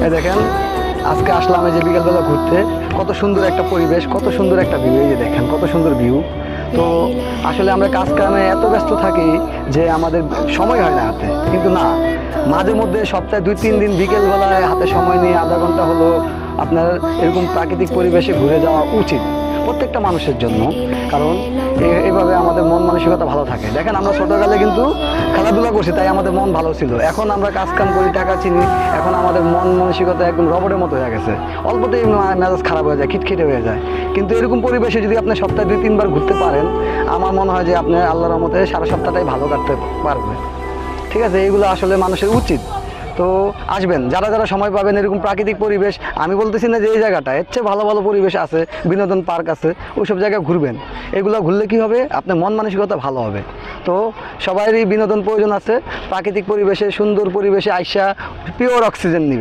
এই দেখেন আজকে আসলাম এই যে বিকেলবেলা ঘুরতে, কত সুন্দর একটা পরিবেশ, কত সুন্দর একটা ভিউ। এই যে দেখেন কত সুন্দর ভিউ। তো আসলে আমরা কাজ কামে এত ব্যস্ত থাকি যে আমাদের সময় হয় না হাতে, কিন্তু না, মাঝে মধ্যে সপ্তাহে 2-3 দিন বিকেলবেলায় হাতে সময় নিয়ে আধা ঘন্টা হলো আপনার এরকম প্রাকৃতিক পরিবেশে ঘুরে যাওয়া উচিত প্রত্যেকটা মানুষের জন্য। কারণ এইভাবে আমাদের মন মানসিকতা ভালো থাকে। দেখেন আমরা ছোটোকালে কিন্তু খেলাধুলা করছি, তাই আমাদের মন ভালো ছিল। এখন আমরা কাজ কাম করি, টাকা চিনি, এখন আমাদের মন মানসিকতা একদম রবটের মতো হয়ে গেছে। অল্পতেই মেজাজ খারাপ হয়ে যায়, খিটখিটে হয়ে যায়। কিন্তু এরকম পরিবেশে যদি আপনি সপ্তাহে 2-3 বার ঘুরতে পারেন, আমার মনে হয় যে আপনি আল্লাহর রহমতে সারা সপ্তাহটাই ভালো কাটতে পারবে। ঠিক আছে, এইগুলো আসলে মানুষের উচিত। তো আসবেন, যারা যারা সময় পাবেন এরকম প্রাকৃতিক পরিবেশ, আমি বলতেছি না যে এই জায়গাটা এর চেয়ে ভালো ভালো পরিবেশ আছে, বিনোদন পার্ক আছে, ওইসব জায়গায় ঘুরবেন। এগুলো ঘুরলে কী হবে, আপনার মন মানসিকতা ভালো হবে। তো সবারই বিনোদন প্রয়োজন আছে, প্রাকৃতিক পরিবেশে, সুন্দর পরিবেশে আইসা পিওর অক্সিজেন নিবে।